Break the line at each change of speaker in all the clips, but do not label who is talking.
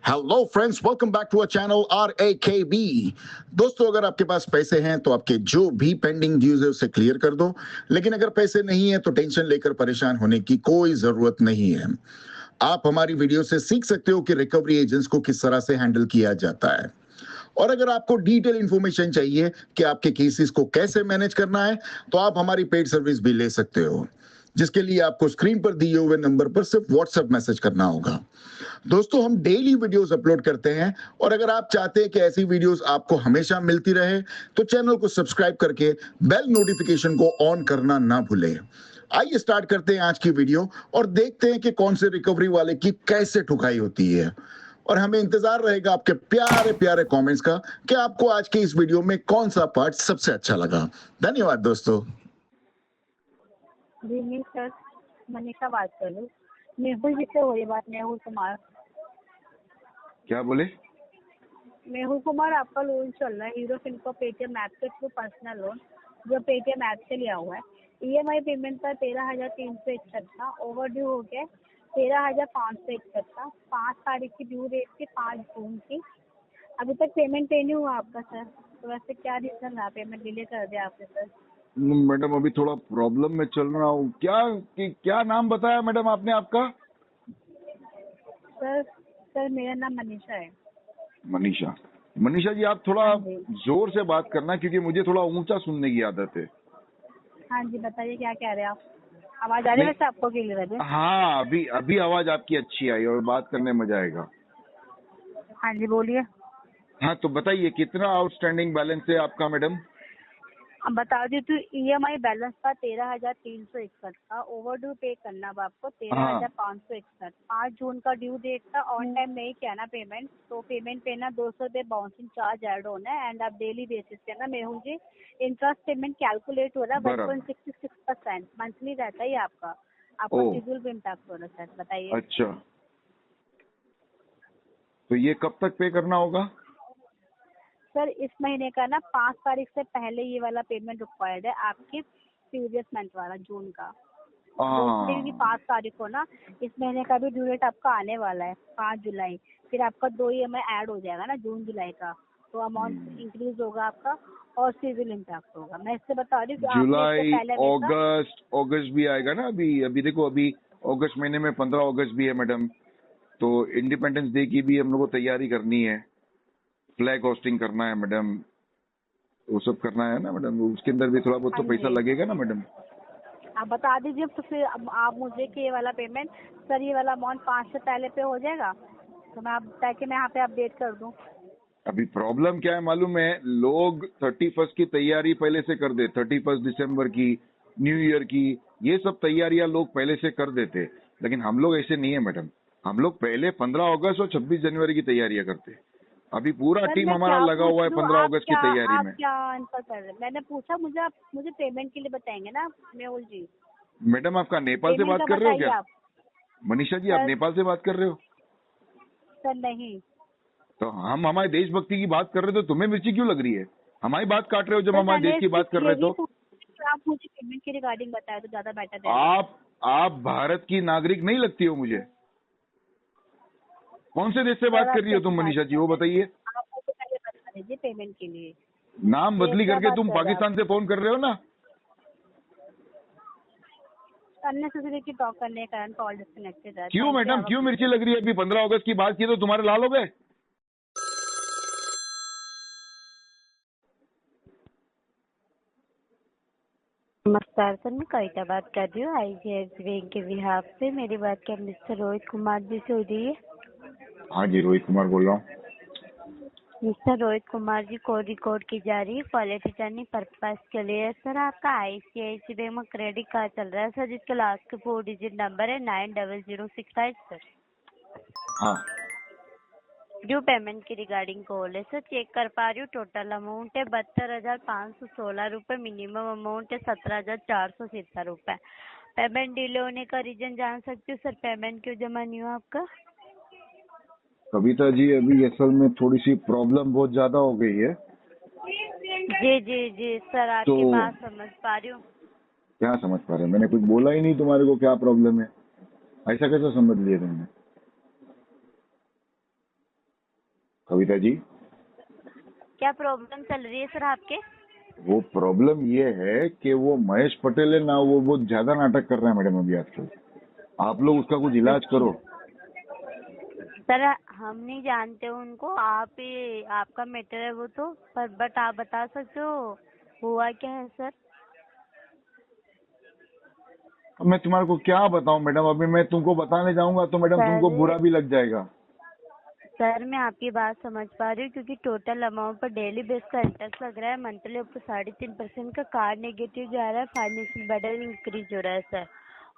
Hello friends, welcome back to our channel RAKB। दोस्तों, अगर आपके पास पैसे हैं तो आपके जो भी पेंडिंग ड्यूज है उसे क्लियर कर दो। लेकिन अगर पैसे नहीं है तो टेंशन लेकर परेशान होने की कोई जरूरत नहीं है। आप हमारी वीडियो से सीख सकते हो कि रिकवरी एजेंट्स को किस तरह से हैंडल किया जाता है। और अगर आपको डिटेल इंफॉर्मेशन चाहिए कि आपके केसेस को कैसे मैनेज करना है तो आप हमारी पेड सर्विस भी ले सकते हो, जिसके लिए आपको स्क्रीन पर दिए हुए नंबर पर सिर्फ व्हाट्सएप मैसेज करना होगा। दोस्तों, हम डेली वीडियोस अपलोड करते हैं और अगर आप चाहते हैं कि ऐसी वीडियोस आपको हमेशा मिलती रहे तो चैनल को सब्सक्राइब करके बेल नोटिफिकेशन को ऑन करना ना भूलें। आइए स्टार्ट करते हैं आज की वीडियो और देखते हैं कि कौन से रिकवरी वाले की कैसे ठुकाई होती है। और हमें इंतजार रहेगा आपके प्यारे प्यारे कमेंट्स का कि आपको आज के इस वीडियो में कौन सा पार्ट सबसे अच्छा लगा। धन्यवाद दोस्तों।
गुड इवनिंग सर, मनीषा बात कर रही हूँ। मेहुल जी से हो रही बात। मेहुल कुमार।
क्या बोले?
मेहुल कुमार, आपका लोन चल रहा है हीरो फिनको पेटीएम ऐप के थ्रू, पर्सनल लोन जो पेटीएम ऐप से लिया हुआ है। EMI पेमेंट का 13,361 था, ओवर ड्यू हो गया 13,561 था। 5 तारीख की ड्यू डेट थी, 5 जून की। अभी तक पेमेंट पे नहीं हुआ आपका सर, तो वैसे क्या रीजन रहा पेमेंट डिले कर दिया आपने सर?
मैडम अभी थोड़ा प्रॉब्लम में चल रहा हूँ। क्या नाम बताया मैडम आपने आपका?
सर मेरा नाम मनीषा है।
मनीषा। मनीषा जी, आप थोड़ा
हाँ जी।
जोर से बात करना क्योंकि मुझे थोड़ा ऊंचा सुनने की आदत है।
हाँ जी, बताइए क्या कह रहे हैं आप? आवाज आ रही है वैसे आपको क्लियर है?
हाँ, अभी आवाज आपकी अच्छी आई और बात करने में मजा आएगा।
हाँ जी, बोलिए।
हाँ, तो बताइए कितना आउटस्टैंडिंग बैलेंस है आपका मैडम?
अब बता दी तो EMI बैलेंस था 13,361 का। ओवर ड्यू पे करना अब आपको 13,561। 5 जून का ड्यू डेट था। ऑन टाइम नहीं किया ना पेमेंट, तो पेमेंट पे ना 200 रुपये बाउंसिंग चार्ज ऐड होना है। एंड आप डेली बेसिस पे ना मेहुल जी इंटरेस्ट पेमेंट कैलकुलेट हो रहा है 1.66% मंथली रहता है आपका सिविल भी इम्पैक्ट हो रहा है सर। बताइए।
अच्छा, तो ये कब तक पे करना होगा?
सर इस महीने का ना 5 तारीख से पहले ये वाला पेमेंट रिक्वायर्ड है आपकी, प्रीवियस मंथ वाला जून का। क्योंकि 5 तारीख को ना इस महीने का भी ड्यू डेट आपका आने वाला है 5 जुलाई। फिर आपका 2 EMI ऐड हो जाएगा ना जून जुलाई का, तो अमाउंट इंक्रीज होगा आपका और सिविल इम्पैक्ट होगा। मैं इससे बता रही हूँ
जुलाई, अगस्त भी आएगा ना। अभी देखो, अभी अगस्त महीने में 15 अगस्त भी है मैडम, तो इंडिपेंडेंस डे की भी हम लोग को तैयारी करनी है, फ्लैग होस्टिंग करना है मैडम, वो सब करना है ना मैडम। उसके अंदर भी थोड़ा बहुत तो पैसा लगेगा ना मैडम।
आप बता दीजिए तो फिर अब आप मुझे कि ये वाला पेमेंट सर, ये वाला अमाउंट 5 से पहले पे हो जाएगा तो मैं ताकि मैं यहाँ पे अपडेट कर दूँ।
अभी प्रॉब्लम क्या है मालूम है, लोग 31 की तैयारी पहले से कर दे, 31 दिसंबर की, न्यू ईयर की, ये सब तैयारियां लोग पहले से कर देते। लेकिन हम लोग ऐसे नहीं है मैडम। हम लोग पहले 15 अगस्त और 26 जनवरी की तैयारियां करते। अभी पूरा टीम हमारा लगा हुआ है 15 अगस्त की तैयारी में।
क्या आंसर कर रहे? मैंने पूछा, मुझे पेमेंट के लिए बताएंगे ना मेहुल जी।
मैडम, आपका नेपाल से बात कर रहे हो क्या? मनीषा जी, आप नेपाल से बात कर रहे हो?
सर नहीं।
तो हम हमारे देशभक्ति की बात कर रहे थे, तुम्हें मिर्ची क्यों लग रही है? हमारी बात काट रहे हो जब हमारे देश की बात कर रहे हो तो।
आप मुझे पेमेंट के रिगार्डिंग बताए तो ज्यादा बेटर है।
आप भारत की नागरिक नहीं लगती हो मुझे। कौन से देश से बात कर रही हो तुम मनीषा जी, वो बताइए।
आप मुझे पहले बता दीजिए पेमेंट के लिए।
नाम बदली करके तुम पाकिस्तान से फोन कर रहे हो ना।
अननेसेसरी की टॉक करने के कारण कॉल डिस्कनेक्टेड है।
क्यों मैडम, क्यों मिर्ची लग रही है? अभी 15 अगस्त की बात की तो तुम्हारे लाल हो गए।
नमस्कार सर, मैं कविता बात कर रही हूँ ICICI बैंक के बिहाफ से। मेरी बात क्या मिस्टर रोहित कुमार जी से हो रही है?
हाँ जी, रोहित कुमार बोल रहा हूँ।
मिस्टर रोहित कुमार जी, कॉल रिकॉर्ड की जा रही है क्वालिटी टर्निंग पर्पज के लिए। सर आपका ICICI बैंक में क्रेडिट कार्ड चल रहा है सर, जिसके लास्ट के 4 डिजिट नंबर है 90065 सर।
हाँ,
ड्यू पेमेंट की रिगार्डिंग कॉल है सर। चेक कर पा रही हूँ, टोटल अमाउंट है 72,516 रुपये। मिनिमम अमाउंट है 17,470 रुपये। पेमेंट डिले होने का रीजन जान सकती हूँ सर? पेमेंट क्यों जमा नहीं हुआ आपका?
कविता जी, अभी असल में थोड़ी सी प्रॉब्लम बहुत ज्यादा हो गई है।
जी सर, आपकी बात समझ पा रही हूँ।
क्या समझ पा रहे? मैंने कुछ बोला ही नहीं तुम्हारे को क्या प्रॉब्लम है, ऐसा कैसा समझ लिया तुमने? कविता जी,
क्या प्रॉब्लम चल रही है सर आपके?
वो प्रॉब्लम ये है कि वो महेश पटेल है ना, वो बहुत ज्यादा नाटक कर रहा है मैडम अभी आजकल। आप लोग उसका कुछ इलाज करो।
सर हम नहीं जानते उनको, आप ही आपका मैटर है वो तो, पर बट आप बता सकते हो हुआ क्या है सर?
अब मैं तुम्हारे को क्या बताऊं मैडम, अभी मैं तुमको बताने जाऊंगा तो मैडम तुमको बुरा भी लग जाएगा।
सर मैं आपकी बात समझ पा रही हूँ, क्योंकि टोटल अमाउंट पर डेली बेस का इंटरेस्ट लग रहा है, मंथली ऊपर 3.5% का कार्ड नेगेटिव जा रहा है, फाइनेंशियल बर्डन इंक्रीज हो रहा है सर।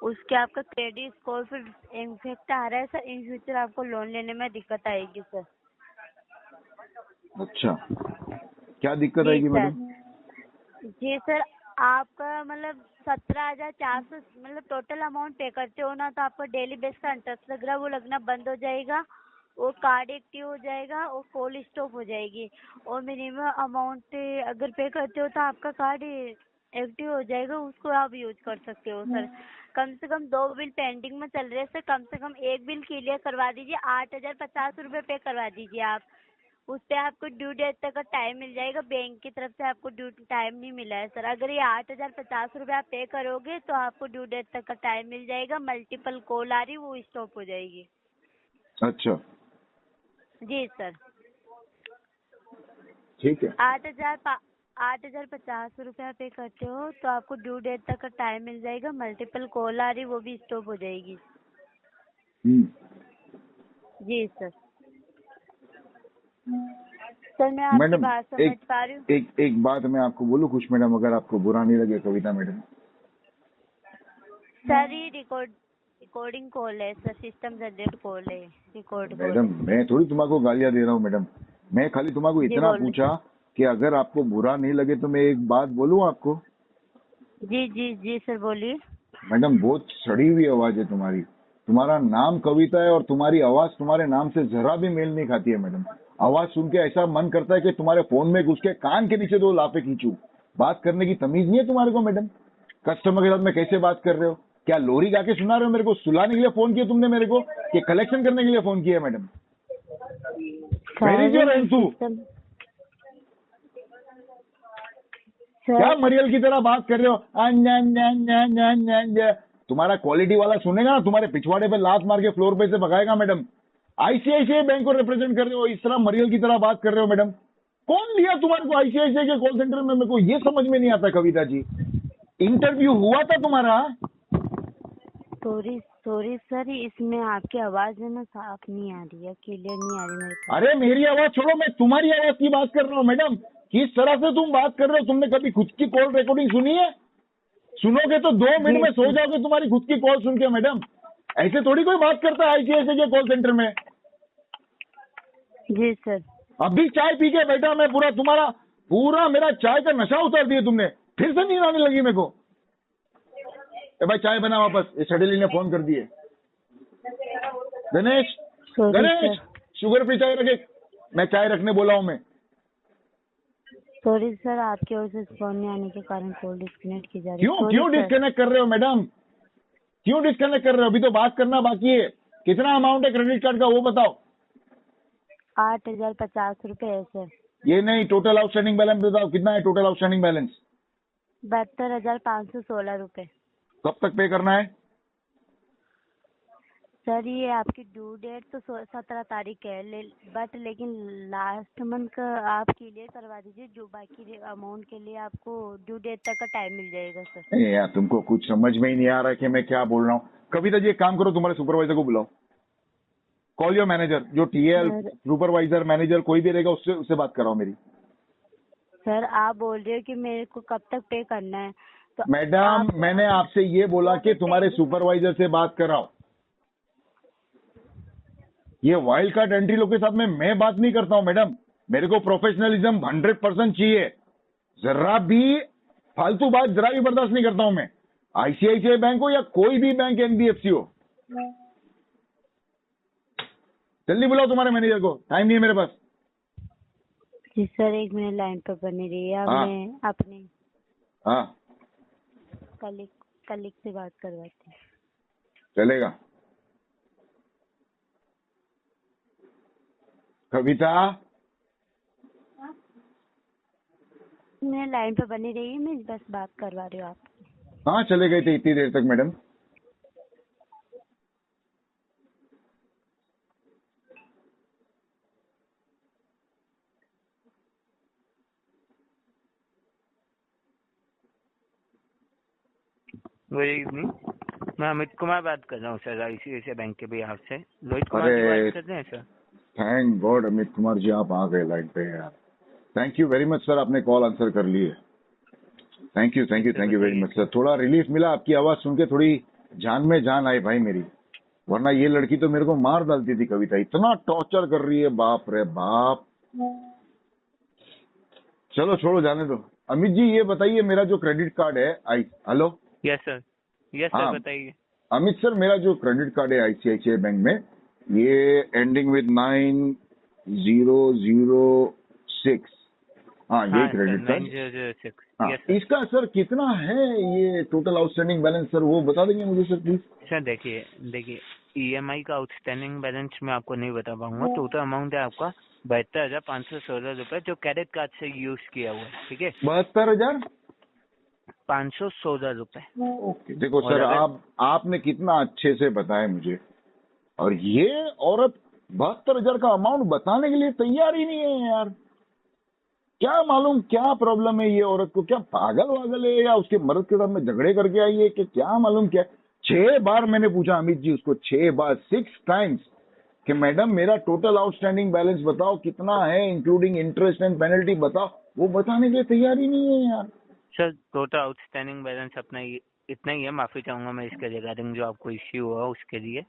उसके आपका क्रेडिट स्कोर पर इम्पैक्ट आ रहा है सर। इन फ्यूचर आपको लोन लेने में दिक्कत आएगी सर।
अच्छा, क्या दिक्कत
जी
आएगी
सर।
मैडम?
जी सर, आपका मतलब 17,400 मतलब टोटल अमाउंट पे करते हो ना, तो आपको डेली बेस का इंटरेस्ट लग रहा है वो लगना बंद हो जाएगा, वो कार्ड एक्टिव हो जाएगा और कॉल स्टॉप हो जाएगी। और मिनिमम अमाउंट अगर पे करते हो तो आपका कार्ड एक्टिव हो जाएगा, उसको आप यूज कर सकते हो सर। कम से कम 2 बिल पेंडिंग में चल रहे हैं सर, कम से कम एक बिल क्लियर करवा दीजिए। 8,050 रुपये पे करवा दीजिए आप। उस पे आपको ड्यू डेट तक का टाइम मिल जाएगा। बैंक की तरफ से आपको ड्यू टाइम नहीं मिला है सर। अगर ये 8,050 रुपये आप पे करोगे तो आपको ड्यू डेट तक का टाइम मिल जाएगा। मल्टीपल कॉल आ रही वो स्टॉप हो जाएगी।
अच्छा
जी सर।
ठीक है।
8,050 रुपया पे करते हो तो आपको ड्यू डेट तक का टाइम मिल जाएगा। मल्टीपल कॉल आ रही वो भी स्टॉप हो जाएगी। जी सर। सर मैं आपकी
मैडम
बात समझ पा रही हूँ।
एक बात मैं आपको बोलूं खुश मैडम, अगर आपको बुरा नहीं लगे कविता मैडम।
सर ये रिकॉर्डिंग कॉल है सर, सिस्टम जनरेट कॉल है, रिकॉर्ड कॉल
मैडम
है।
मैं थोड़ी तुम्हारे गालियां दे रहा हूँ मैडम, मैं खाली तुम्हारे
जी
इतना
बोलिए।
पूछा कि अगर आपको बुरा नहीं लगे तो मैं एक बात बोलूं आपको।
जी जी जी सर बोलिए।
मैडम बहुत सड़ी हुई आवाज है तुम्हारी, तुम्हारा नाम कविता है और तुम्हारी आवाज तुम्हारे नाम से जरा भी मेल नहीं खाती है मैडम। आवाज सुन के ऐसा मन करता है कि तुम्हारे फोन में घुस के कान के नीचे 2 लाफे खींचूं। बात करने की तमीज नहीं है तुम्हारे को मैडम। कस्टमर के साथ में कैसे बात कर रहे हो? क्या लोरी गा के सुना रहे हो मेरे को? सुलाने के लिए फोन किया तुमने मेरे को कि कलेक्शन करने के लिए फोन किया मैडम? वेर इज योर एंटू? क्या मरियल की तरह बात कर रहे हो? तुम्हारा क्वालिटी वाला सुनेगा ना, तुम्हारे पिछवाड़े पे लात मार के फ्लोर पे से भगाएगा मैडम। आईसीआईसीआई बैंक को रिप्रेजेंट कर रहे हो, इस तरह मरियल की तरह बात कर रहे हो मैडम। कौन लिया तुम्हारे को आईसीआईसीआई के कॉल सेंटर में? मेरे को ये समझ में नहीं आता कविता जी। इंटरव्यू हुआ था तुम्हारा?
सॉरी सॉरी सर, इसमें आपकी आवाज है ना साफ नहीं आ रही है, क्लियर नहीं आ रही मेरे को।
अरे मेरी आवाज छोड़ो, मैं तुम्हारी आवाज की बात कर रहा हूँ मैडम। किस तरह से तुम बात कर रहे हो? तुमने कभी खुद की कॉल रिकॉर्डिंग सुनी है? सुनोगे तो 2 मिनट में सो जाओगे तुम्हारी खुद की कॉल सुन के मैडम। ऐसे थोड़ी कोई बात करता है आईसीआईसीआई के कॉल सेंटर में।
जी सर।
अभी चाय पी के बैठा मैं, पूरा मेरा चाय का नशा उतार दिया तुमने। फिर से नींद आने लगी मेरे को। भाई चाय बना वापस, ये सडेली ने फोन कर दिए। गणेश गणेश शुगर फ्री चाय रखे। मैं चाय रखने बोला हूँ मैं।
सॉरी सर, आपकी ओर से फोन नहीं आने के कारण कॉल डिस्कनेक्ट की जा रही है।
क्यों डिस्कनेक्ट कर रहे हो मैडम? क्यों डिस्कनेक्ट कर रहे हो? अभी तो बात करना बाकी है। कितना अमाउंट है क्रेडिट कार्ड का वो बताओ।
8,050 रुपए है सर।
ये नहीं, टोटल आउटस्टैंडिंग बैलेंस बताओ, कितना है टोटल आउटस्टैंडिंग बैलेंस?
72,516 रुपए।
कब तक पे करना है?
सर ये आपकी ड्यू डेट तो 17 तारीख है, बट लेकिन लास्ट मंथ का आप क्लियर करवा दीजिए, जो बाकी अमाउंट के लिए आपको ड्यू डेट तक का टाइम मिल जाएगा सर।
यार तुमको कुछ समझ में ही नहीं आ रहा कि मैं क्या बोल रहा हूँ। कविता जी एक काम करो, तुम्हारे सुपरवाइजर को बुलाओ। कॉल योर मैनेजर, जो टीएल सुपरवाइजर मैनेजर कोई भी रहेगा उससे बात कराओ मेरी।
सर आप बोल रहे हो कि मेरे को कब तक पे करना है, तो
मैडम मैंने आपसे ये बोला कि तुम्हारे सुपरवाइजर से बात कराओ। ये वाइल्ड कार्ड एंट्री लोग के साथ में मैं बात नहीं करता हूँ मैडम। मेरे को प्रोफेशनलिज्म 100% चाहिए। जरा भी फालतू बात जरा भी बर्दाश्त नहीं करता हूँ मैं। आईसीआईसीआई बैंक हो या कोई भी बैंक, एनबीएफसी हो। जल्दी बुलाओ तुम्हारे मैनेजर को, टाइम नहीं है मेरे पास।
जी सर, 1 मिनट लाइन पर बनी रही है। मैं अपने कलीग से बात करवाती हूँ।
चलेगा। कविता
मैं लाइन पे बनी रही, मैं बस बात करवा रही हूँ आप।
कहाँ चले गए थे इतनी देर तक मैडम?
गुड इवनिंग, मैं अमित कुमार बात कर रहा हूँ सर, ICICI बैंक के बिहाफ से। रोहित कुमार जी
अरे
बात कर रहे हैं sir?
Thank God Amit Kumar ji आप आ गए लाइन पे यार। Thank you very much sir, आपने कॉल आंसर कर ली है। Thank you very much sir. थोड़ा रिलीफ मिला, आपकी आवाज सुन के थोड़ी जान में जान आई भाई मेरी, वरना ये लड़की तो मेरे को मार डालती थी। कविता इतना टॉर्चर कर रही है, बाप रे बाप। चलो छोड़ो, जाने दो। अमित जी ये बताइए, मेरा जो क्रेडिट कार्ड है हेलो
यस सर, यस
हाँ।
सर बताइए।
अमित सर, मेरा जो क्रेडिट कार्ड है ICICI बैंक में, ये एंडिंग विद 9006, हाँ यही क्रेडिट कार्ड।
9006।
हाँ,
यस सर।
इसका सर कितना है ये टोटल आउटस्टैंडिंग बैलेंस सर, वो बता देंगे मुझे सर प्लीज?
सर देखिए EMI का आउटस्टैंडिंग बैलेंस मैं आपको नहीं बता पाऊंगा। टोटल अमाउंट है आपका 72,516 रुपए, जो क्रेडिट कार्ड से यूज किया हुआ है। ठीक है,
72,516
रुपए।
ओके। देखो सर, आपने कितना अच्छे से बताया मुझे, और ये औरत 72,000 का अमाउंट बताने के लिए तैयार ही नहीं है यार। क्या मालूम क्या प्रॉब्लम है ये औरत को, क्या पागल वागल है या उसके मर्द के साथ में झगड़े करके आई है कि क्या मालूम क्या। 6 बार मैंने पूछा अमित जी उसको, 6 बार 6 टाइम्स कि मैडम मेरा टोटल आउटस्टैंडिंग बैलेंस बताओ कितना है, इंक्लूडिंग इंटरेस्ट एंड पेनल्टी बताओ। वो बताने के लिए तैयार ही नहीं है यार।
सर टोटल आउटस्टैंडिंग बैलेंस अपना इतना ही है। माफी चाहूंगा मैं इसके रिगार्डिंग जो आपको इश्यू हुआ उसके लिए।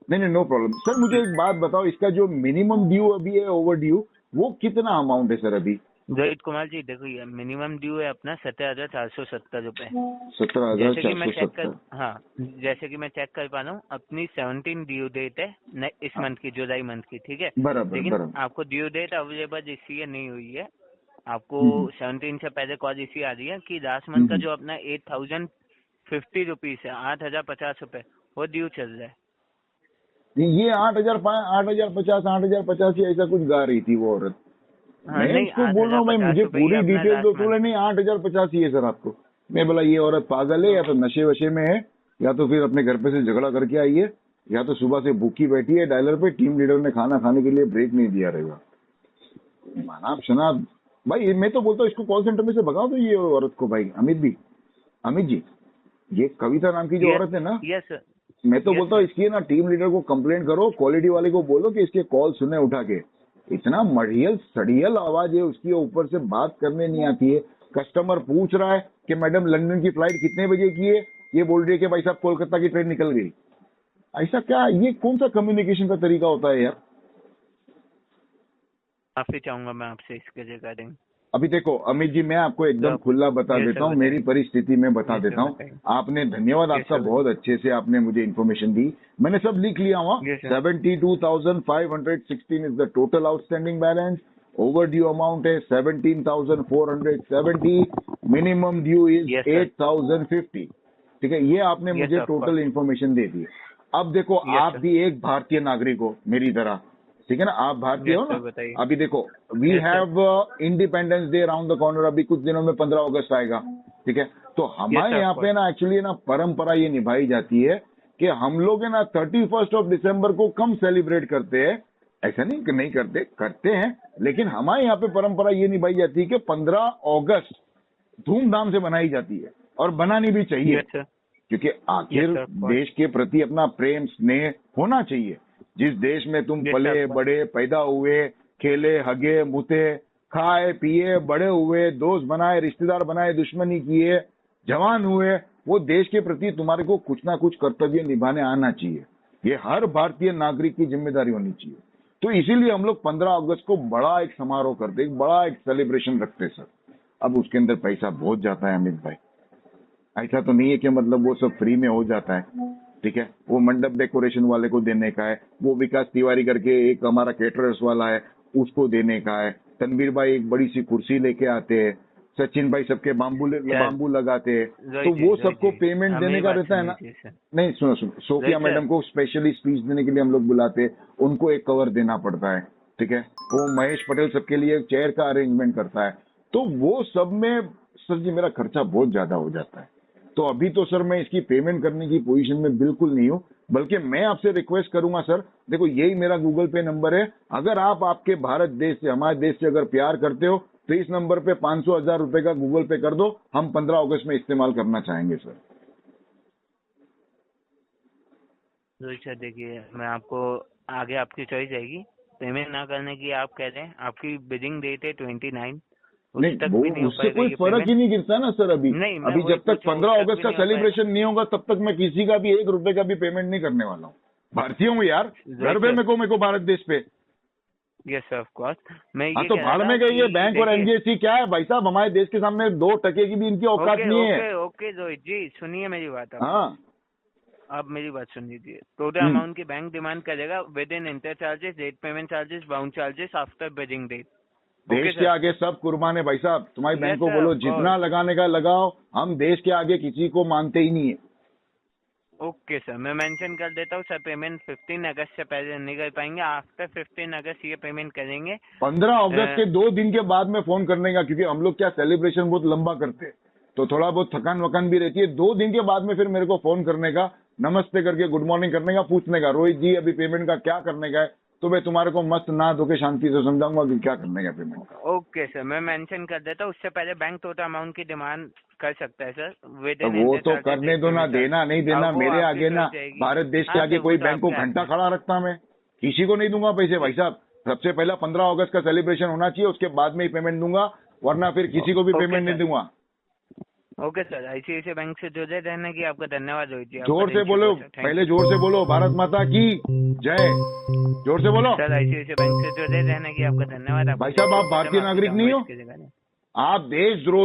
नहीं नो प्रॉब्लम सर। मुझे एक बात बताओ, इसका जो मिनिमम ड्यू अभी है, ओवर ड्यू, वो कितना अमाउंट है सर अभी?
रोहित कुमार जी देखो, ये मिनिमम ड्यू है अपना 17,470 रुपए।
17,470।
हाँ, जैसे कि मैं चेक कर पा रहा हूँ, अपनी 17 ड्यू डेट है इस मंथ की, जुलाई मंथ की। ठीक है, लेकिन आपको ड्यू डेट अवेलेबल इसलिए नहीं हुई है, आपको 17 से पहले कॉल इसी आ रही है कि लास्ट मंथ का जो अपना 8,050 रुपीज है, 8,050 रुपए, वो ड्यू चल रहा है।
ये 8,050 ही ऐसा कुछ गा रही थी वो औरत।
हाँ,
मैं उसको बोल रहा हूँ भाई मुझे पूरी डिटेल दो। बोले नहीं 8,085 है सर आपको। मैं बोला ये औरत पागल है, या तो नशे वशे में है, या तो फिर अपने घर पे से झगड़ा करके आई है, या तो सुबह से भूखी बैठी है डायलर पे। टीम लीडर ने खाना खाने के लिए ब्रेक नहीं दिया रहेगा। माना शनाब भाई, मैं तो बोलता हूँ इसको कॉल सेंटर में से भगाओ दो ये औरत को भाई। अमित जी, ये कविता नाम की जो औरत है ना,
यस सर,
मैं तो बोलता हूँ इसकी ना टीम लीडर को कंप्लेंट करो, क्वालिटी वाले को बोलो कि इसके कॉल सुने उठा के। इतना मढ़ियल सड़ियल आवाज है उसकी, ऊपर से बात करने नहीं आती है। कस्टमर पूछ रहा है कि मैडम लंदन की फ्लाइट कितने बजे की है, ये बोल रही है कि भाई साहब कोलकाता की ट्रेन निकल गई। ऐसा क्या, ये कौन सा कम्युनिकेशन का तरीका होता है यार?
माफी चाहूंगा मैं आपसे इसके रिगार्डिंग।
अभी देखो अमित जी, मैं आपको एकदम खुला बता देता हूँ, मेरी परिस्थिति में बता देता हूँ। आपने धन्यवाद आपका, बहुत अच्छे से आपने मुझे इन्फॉर्मेशन दी, मैंने सब लिख लिया हुआ। 72,516 is the total outstanding balance. Over due amount है 17,470। Minimum due is 8,050। ठीक है, ये आपने मुझे टोटल इन्फॉर्मेशन दे दी। अब देखो आप भी एक भारतीय नागरिक हो मेरी तरह, ठीक है ना, आप भारतीय हो ना। अभी देखो we have independence day around the corner, अभी कुछ दिनों में 15 अगस्त आएगा। ठीक है, तो हमारे यहाँ पे ना एक्चुअली ना परंपरा ये निभाई जाती है कि हम लोग है ना 31 दिसंबर को कम सेलिब्रेट करते हैं। ऐसा नहीं कि नहीं करते हैं, लेकिन हमारे यहाँ पे परंपरा ये निभाई जाती है कि 15 अगस्त धूमधाम से मनाई जाती है, और बनानी भी चाहिए, क्योंकि आखिर देश के प्रति अपना प्रेम स्नेह होना चाहिए। जिस देश में तुम पले बड़े पैदा हुए, खेले हगे मुते, खाए पिए बड़े हुए, दोस्त बनाए रिश्तेदार बनाए, दुश्मनी किए, जवान हुए, वो देश के प्रति तुम्हारे को कुछ ना कुछ कर्तव्य निभाने आना चाहिए। ये हर भारतीय नागरिक की जिम्मेदारी होनी चाहिए। तो इसीलिए हम लोग 15 अगस्त को बड़ा एक समारोह करते, एक बड़ा एक सेलिब्रेशन रखते सर। अब उसके अंदर पैसा बहुत जाता है अमित भाई, ऐसा तो नहीं है कि मतलब वो सब फ्री में हो जाता है। ठीक है, वो मंडप डेकोरेशन वाले को देने का है, वो विकास तिवारी करके एक हमारा केटरर्स वाला है उसको देने का है, तनवीर भाई एक बड़ी सी कुर्सी लेके आते हैं, सचिन भाई सबके बाम्बू लगाते हैं, तो वो सबको पेमेंट देने का रहता है ना। नहीं सुनो, सोफिया मैडम को स्पेशली स्पीच देने के लिए हम लोग बुलाते हैं, उनको एक कवर देना पड़ता है। ठीक है, वो महेश पटेल सबके लिए चेयर का अरेंजमेंट करता है, तो वो सब में सर जी मेरा खर्चा बहुत ज्यादा हो जाता है। तो अभी तो सर मैं इसकी पेमेंट करने की पोजीशन में बिल्कुल नहीं हूँ, बल्कि मैं आपसे रिक्वेस्ट करूंगा सर, देखो यही मेरा गूगल पे नंबर है, अगर आप आपके भारत देश से, हमारे देश से अगर प्यार करते हो तो इस नंबर पे 500,000 रुपए का गूगल पे कर दो, हम 15 अगस्त में इस्तेमाल करना चाहेंगे सर।
रोहित सर देखिए, मैं आपको आगे आपकी चॉइस रहेगी, पेमेंट ना करने की आप कह रहे हैं, आपकी बिलिंग डेट है 29,
नहीं वो उससे कोई फर्क ही नहीं गिरता ना सर। अभी जब तक 15 अगस्त का सेलिब्रेशन नहीं होगा तब तक मैं किसी का भी 1 रुपए का भी पेमेंट नहीं करने वाला हूँ। भारतीय हूँ यार, गर्व है मेरे को भारत देश पे।
Yes of course. मैं
हाँ तो भाड़ में गई है बैंक और एनबीएफसी, क्या है भाई साहब, हमारे देश के सामने 2 टके की भी इनकी औकात नहीं है।
ओके रोहित जी सुनिए मेरी बात।
हाँ
आप मेरी बात सुन लीजिए। टोटल अमाउंट की बैंक डिमांड करेगा within inter charges, late payment charges, bound charges after billing date.
देश के आगे सब कुर्बान है भाई साहब, तुम्हारी बैंक को बोलो जितना लगाने का लगाओ, हम देश के आगे किसी को मानते ही नहीं है।
ओके सर, मैं मेंशन कर देता हूँ सर, पेमेंट 15 अगस्त से पहले नहीं कर पाएंगे, आफ्टर 15 अगस्त ये पेमेंट करेंगे।
15 अगस्त के 2 दिन के बाद में फोन करने का, क्योंकि हम लोग क्या सेलिब्रेशन बहुत लंबा करते हैं तो थोड़ा बहुत थकान वकान भी रहती है। 2 दिन के बाद में फिर मेरे को फोन करने का, नमस्ते करके गुड मॉर्निंग करने का, पूछने का रोहित जी अभी पेमेंट का क्या करने का है, तो मैं तुम्हारे को मस्त ना धो के शांति से समझाऊंगा कि क्या करने का पेमेंट का।
ओके सर, मैं मेंशन कर देता हूँ, उससे पहले बैंक टोटल अमाउंट की डिमांड कर सकता है सर।
तो वो तो करने दो ना, देना नहीं देना मेरे आगे ना, भारत देश के आगे कोई बैंक को घंटा खड़ा रखता, मैं किसी को नहीं दूंगा पैसे भाई साहब। सबसे पहला 15 अगस्त का सेलिब्रेशन होना चाहिए, उसके बाद में ही पेमेंट दूंगा, वरना फिर किसी को भी पेमेंट नहीं दूंगा।
ओके सर, आईसीआईसीआई बैंक से जुड़े रहने की आपका धन्यवाद रोहित जी।
जोर से बोलो, पहले जोर से बोलो, भारत माता की जय, जोर से बोलो।
सर आईसीआईसीआई बैंक से जुड़े रहने की आपका धन्यवाद।
भाई साहब आप भारतीय नागरिक नहीं हो, आप देशद्रोही